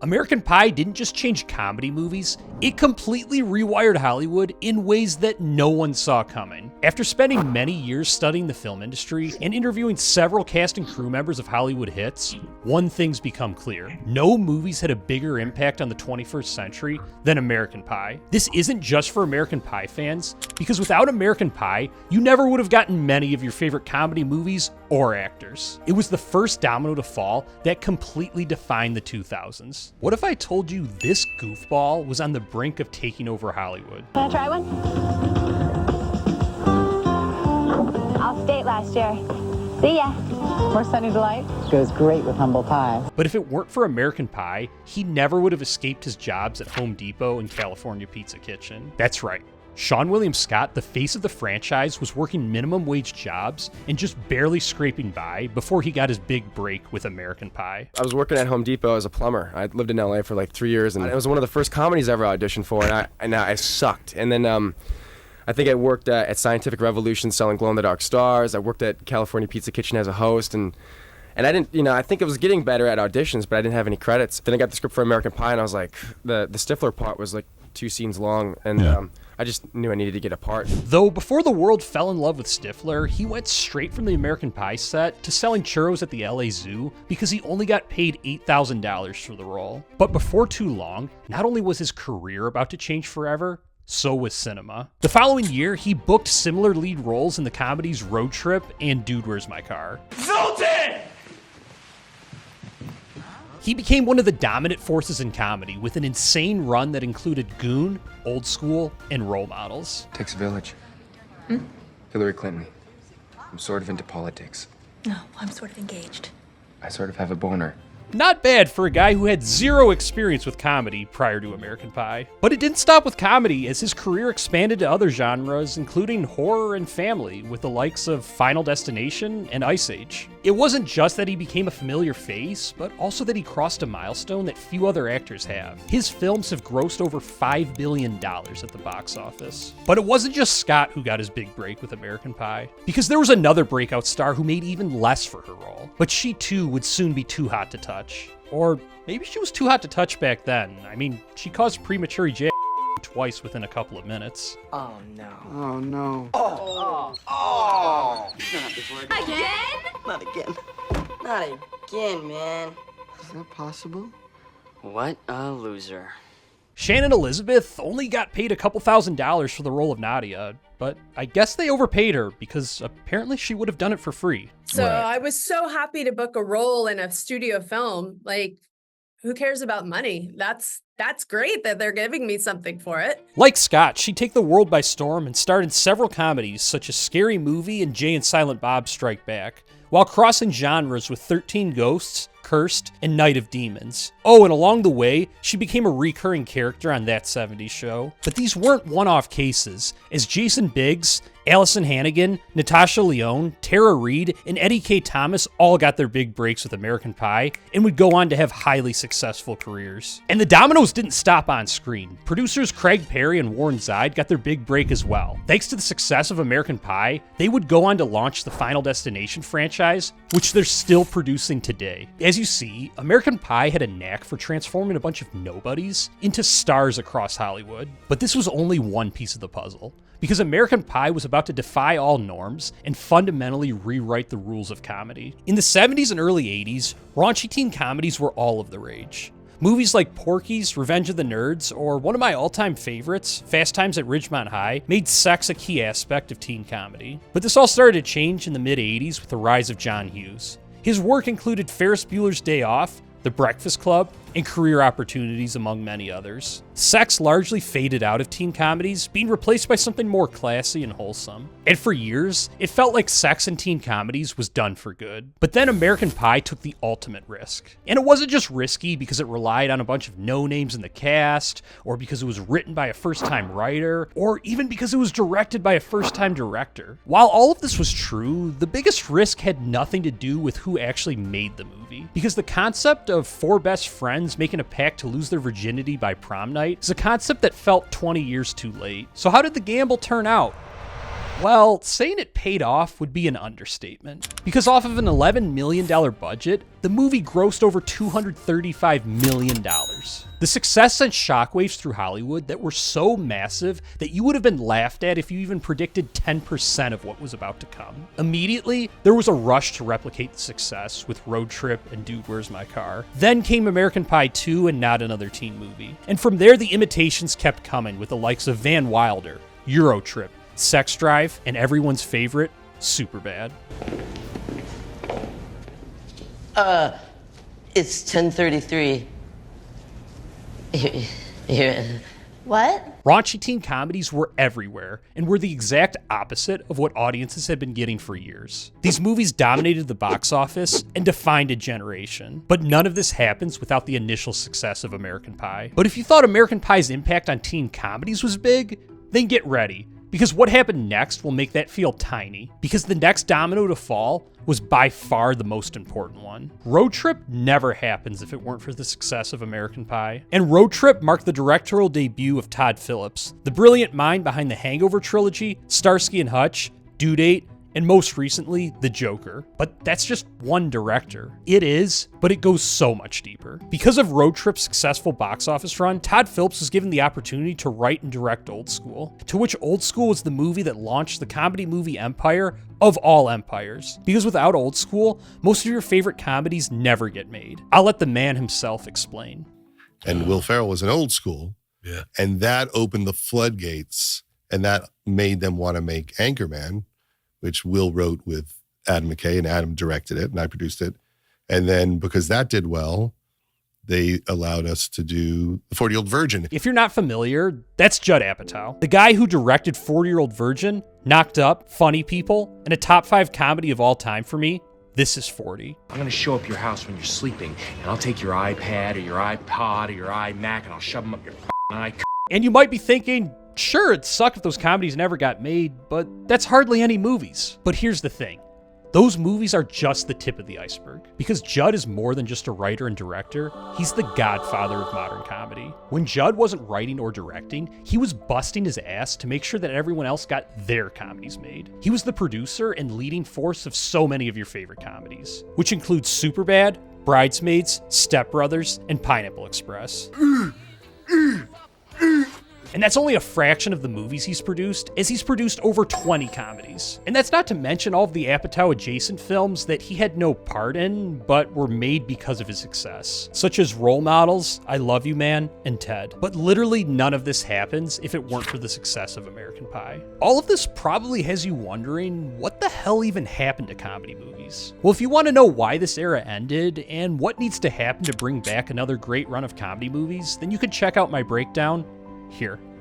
American Pie didn't just change comedy movies, it completely rewired Hollywood in ways that no one saw coming. After spending many years studying the film industry and interviewing several cast and crew members of Hollywood hits, one thing's become clear. No movies had a bigger impact on the 21st century than American Pie. This isn't just for American Pie fans, because without American Pie, you never would have gotten many of your favorite comedy movies or actors. It was the first domino to fall that completely defined the 2000s. What if I told you this goofball was on the brink of taking over Hollywood? Wanna try one? All state last year. See ya. More Sunny Delight goes great with humble pie. But if it weren't for American Pie, he never would have escaped his jobs at Home Depot and California Pizza Kitchen. That's right. Sean William Scott, the face of the franchise, was working minimum wage jobs and just barely scraping by before he got his big break with American Pie. I was working at Home Depot as a plumber. I lived in LA for like 3 years, and it was one of the first comedies I ever auditioned for, and I sucked. And then I think I worked at Scientific Revolution selling glow-in-the-dark stars. I worked at California Pizza Kitchen as a host, and I didn't, I think it was getting better at auditions, but I didn't have any credits. Then I got the script for American Pie, and I was like, the Stifler part was like 2 scenes long, and I just knew I needed to get a part. Though before the world fell in love with Stifler, he went straight from the American Pie set to selling churros at the LA Zoo because he only got paid $8,000 for the role. But before too long, not only was his career about to change forever, so was cinema. The following year, he booked similar lead roles in the comedies Road Trip and Dude, Where's My Car? Zoltan! He became one of the dominant forces in comedy with an insane run that included Goon, Old School, and Role Models. Takes a village. Hillary Clinton. I'm sort of into politics. No, I'm sort of engaged. I sort of have a boner. Not bad for a guy who had zero experience with comedy prior to American Pie. But it didn't stop with comedy, as his career expanded to other genres, including horror and family, with the likes of Final Destination and Ice Age. It wasn't just that he became a familiar face, but also that he crossed a milestone that few other actors have. His films have grossed over $5 billion at the box office. But it wasn't just Scott who got his big break with American Pie, because there was another breakout star who made even less for her role. But she too would soon be too hot to touch. Or maybe she was too hot to touch back then. I mean, she caused premature ejaculation twice within a couple of minutes. Oh no. Oh no. Again? Not again. Not again, man. Is that possible? What a loser. Shannon Elizabeth only got paid a couple $1,000s for the role of Nadia, but I guess they overpaid her because apparently she would have done it for free. So I was so happy to book a role in a studio film. Like, who cares about money? That's great that they're giving me something for it. Like Scott, she'd take the world by storm and starred in several comedies such as Scary Movie and Jay and Silent Bob Strike Back, while crossing genres with 13 Ghosts, Cursed, and Night of Demons. Oh, and along the way, she became a recurring character on That 70s Show. But these weren't one-off cases, as Jason Biggs, Allison Hannigan, Natasha Lyonne, Tara Reid, and Eddie K. Thomas all got their big breaks with American Pie and would go on to have highly successful careers. And the dominoes didn't stop on screen. Producers Craig Perry and Warren Zide got their big break as well. Thanks to the success of American Pie, they would go on to launch the Final Destination franchise, which they're still producing today. As you see, American Pie had a knack for transforming a bunch of nobodies into stars across Hollywood. But this was only one piece of the puzzle, because American Pie was about to defy all norms and fundamentally rewrite the rules of comedy. In the 70s and early 80s, raunchy teen comedies were all of the rage. Movies like Porky's, Revenge of the Nerds, or one of my all-time favorites, Fast Times at Ridgemont High, made sex a key aspect of teen comedy. But this all started to change in the mid-80s with the rise of John Hughes. His work included Ferris Bueller's Day Off, The Breakfast Club, and Career Opportunities, among many others. Sex largely faded out of teen comedies, being replaced by something more classy and wholesome. And for years, it felt like sex in teen comedies was done for good. But then American Pie took the ultimate risk. And it wasn't just risky because it relied on a bunch of no-names in the cast, or because it was written by a first-time writer, or even because it was directed by a first-time director. While all of this was true, the biggest risk had nothing to do with who actually made the movie. Because the concept of 4 best friends making a pact to lose their virginity by prom night is a concept that felt 20 years too late. So how did the gamble turn out? Well, saying it paid off would be an understatement. Because off of an $11 million budget, the movie grossed over $235 million. The success sent shockwaves through Hollywood that were so massive that you would have been laughed at if you even predicted 10% of what was about to come. Immediately, there was a rush to replicate the success with Road Trip and Dude, Where's My Car? Then came American Pie 2 and Not Another Teen Movie. And from there, the imitations kept coming with the likes of Van Wilder, Euro Trip, Sex Drive, and everyone's favorite, Superbad. It's 10:33. Here. What? Raunchy teen comedies were everywhere and were the exact opposite of what audiences had been getting for years. These movies dominated the box office and defined a generation. But none of this happens without the initial success of American Pie. But if you thought American Pie's impact on teen comedies was big, then get ready. Because what happened next will make that feel tiny. Because the next domino to fall was by far the most important one. Road Trip never happens if it weren't for the success of American Pie. And Road Trip marked the directorial debut of Todd Phillips, the brilliant mind behind the Hangover trilogy, Starsky and Hutch, Due Date, and most recently, The Joker. But that's just one director. It is, but it goes so much deeper. Because of Road Trip's successful box office run, Todd Phillips was given the opportunity to write and direct Old School, to which Old School was the movie that launched the comedy movie empire of all empires. Because without Old School, most of your favorite comedies never get made. I'll let the man himself explain. And Will Ferrell was in Old School, and that opened the floodgates, and that made them want to make Anchorman, which Will wrote with Adam McKay, and Adam directed it, and I produced it. And then because that did well, they allowed us to do The 40-Year-Old Virgin. If you're not familiar, that's Judd Apatow, the guy who directed 40-Year-Old Virgin, Knocked Up, Funny People, and a top 5 comedy of all time for me. This is 40. I'm gonna show up at your house when you're sleeping, and I'll take your iPad or your iPod or your iMac, and I'll shove them up your eye. And you might be thinking, sure, it'd suck if those comedies never got made, but that's hardly any movies. But here's the thing. Those movies are just the tip of the iceberg. Because Judd is more than just a writer and director, he's the godfather of modern comedy. When Judd wasn't writing or directing, he was busting his ass to make sure that everyone else got their comedies made. He was the producer and leading force of so many of your favorite comedies, which includes Superbad, Bridesmaids, Step Brothers, and Pineapple Express. And that's only a fraction of the movies he's produced, as he's produced over 20 comedies. And that's not to mention all of the Apatow adjacent films that he had no part in, but were made because of his success, such as Role Models, I Love You Man, and Ted. But literally none of this happens if it weren't for the success of American Pie. All of this probably has you wondering, what the hell even happened to comedy movies? Well, if you want to know why this era ended, and what needs to happen to bring back another great run of comedy movies, then you can check out my breakdown here.